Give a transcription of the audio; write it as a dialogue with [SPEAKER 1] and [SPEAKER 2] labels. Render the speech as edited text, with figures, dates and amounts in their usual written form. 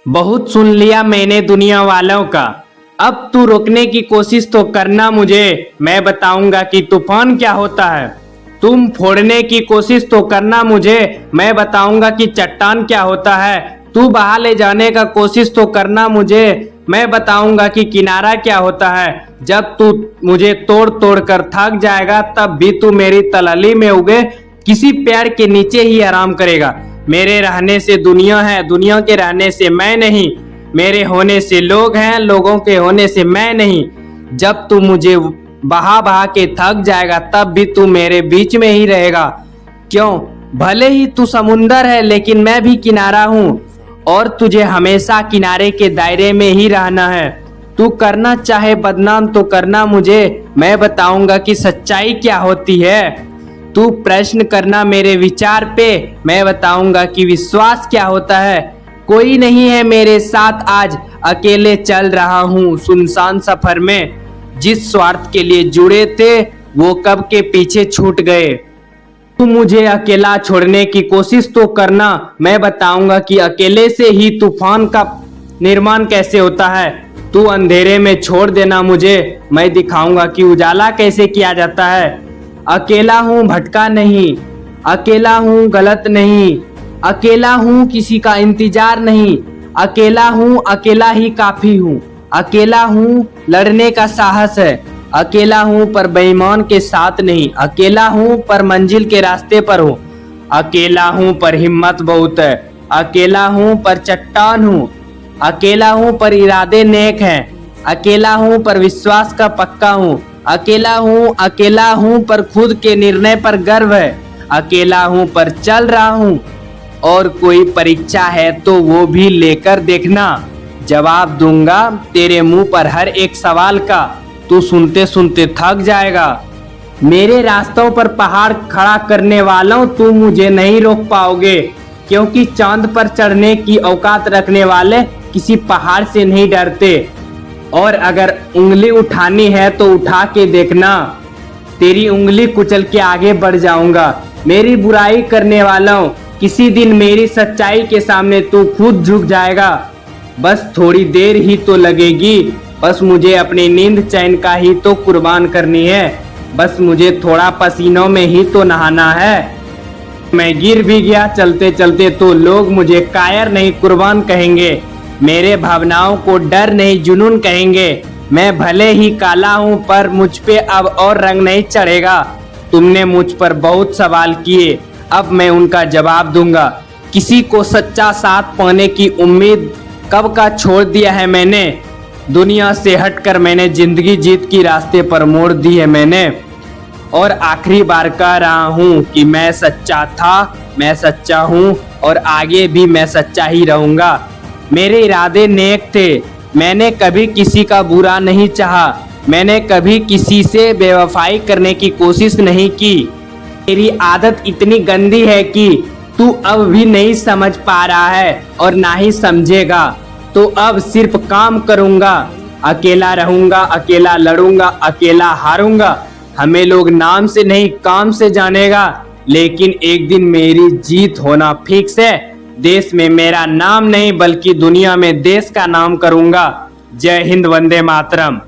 [SPEAKER 1] बहुत सुन लिया मैंने दुनिया वालों का। अब तू रोकने की कोशिश तो करना मुझे, मैं बताऊंगा कि तूफान क्या होता है। तुम फोड़ने की कोशिश तो करना मुझे, मैं बताऊंगा कि चट्टान क्या होता है। तू बहा ले जाने का कोशिश तो करना मुझे, मैं बताऊंगा कि किनारा क्या होता है। जब तू मुझे तोड़ तोड़ कर थक जाएगा तब भी तू मेरी तलहली में उगे किसी पेड़ के नीचे ही आराम करेगा। मेरे रहने से दुनिया है, दुनिया के रहने से मैं नहीं। मेरे होने से लोग हैं, लोगों के होने से मैं नहीं। जब तू मुझे बहा बहा के थक जाएगा तब भी तू मेरे बीच में ही रहेगा। क्यों? भले ही तू समुंदर है लेकिन मैं भी किनारा हूँ और तुझे हमेशा किनारे के दायरे में ही रहना है। तू करना चाहे बदनाम तो करना मुझे, मैं बताऊंगा कि सच्चाई क्या होती है। तू प्रश्न करना मेरे विचार पे, मैं बताऊंगा कि विश्वास क्या होता है। कोई नहीं है मेरे साथ आज, अकेले चल रहा हूँ सुनसान सफर में। जिस स्वार्थ के लिए जुड़े थे वो कब के पीछे छूट गए। तू मुझे अकेला छोड़ने की कोशिश तो करना, मैं बताऊंगा कि अकेले से ही तूफान का निर्माण कैसे होता है। तू अंधेरे में छोड़ देना मुझे, मैं दिखाऊंगा कि उजाला कैसे किया जाता है। अकेला हूँ भटका नहीं, अकेला हूँ गलत नहीं, अकेला हूँ किसी का इंतजार नहीं, अकेला हूँ अकेला ही काफी हूँ, अकेला हूँ लड़ने का साहस है, अकेला हूँ पर बेईमान के साथ नहीं, अकेला हूँ पर मंजिल के रास्ते पर हूँ, अकेला हूँ पर हिम्मत बहुत है, अकेला हूँ पर चट्टान हूँ, अकेला हूँ पर इरादे नेक हैं, अकेला हूँ पर विश्वास का पक्का हूँ, अकेला हूँ पर खुद के निर्णय पर गर्व है, अकेला हूँ पर चल रहा हूँ। और कोई परीक्षा है तो वो भी लेकर देखना, जवाब दूंगा तेरे मुंह पर हर एक सवाल का, तू सुनते सुनते थक जाएगा। मेरे रास्तों पर पहाड़ खड़ा करने वालों, तू मुझे नहीं रोक पाओगे, क्योंकि चांद पर चढ़ने की औकात रखने वाले किसी पहाड़ से नहीं डरते। और अगर उंगली उठानी है तो उठा के देखना, तेरी उंगली कुचल के आगे बढ़ जाऊंगा। मेरी बुराई करने वालों, किसी दिन मेरी सच्चाई के सामने तू खुद झुक जाएगा। बस थोड़ी देर ही तो लगेगी, बस मुझे अपनी नींद चैन का ही तो कुर्बान करनी है, बस मुझे थोड़ा पसीनों में ही तो नहाना है। मैं गिर भी गया चलते चलते तो लोग मुझे कायर नहीं कुर्बान कहेंगे, मेरे भावनाओं को डर नहीं जुनून कहेंगे। मैं भले ही काला हूँ पर मुझ पे अब और रंग नहीं चढ़ेगा। तुमने मुझ पर बहुत सवाल किए, अब मैं उनका जवाब दूंगा। किसी को सच्चा साथ पाने की उम्मीद कब का छोड़ दिया है मैंने, दुनिया से हटकर मैंने जिंदगी जीत की रास्ते पर मोड़ दी है मैंने। और आखिरी बार कह रहा हूँ कि मैं सच्चा था, मैं सच्चा हूँ और आगे भी मैं सच्चा ही रहूँगा। मेरे इरादे नेक थे, मैंने कभी किसी का बुरा नहीं चाहा, मैंने कभी किसी से बेवफाई करने की कोशिश नहीं की। मेरी आदत इतनी गंदी है कि तू अब भी नहीं समझ पा रहा है और ना ही समझेगा। तो अब सिर्फ काम करूँगा, अकेला रहूँगा, अकेला लड़ूंगा, अकेला हारूंगा। हमें लोग नाम से नहीं काम से जानेगा, लेकिन एक दिन मेरी जीत होना फिक्स है। देश में मेरा नाम नहीं बल्कि दुनिया में देश का नाम करूंगा। जय हिंद, वंदे मातरम।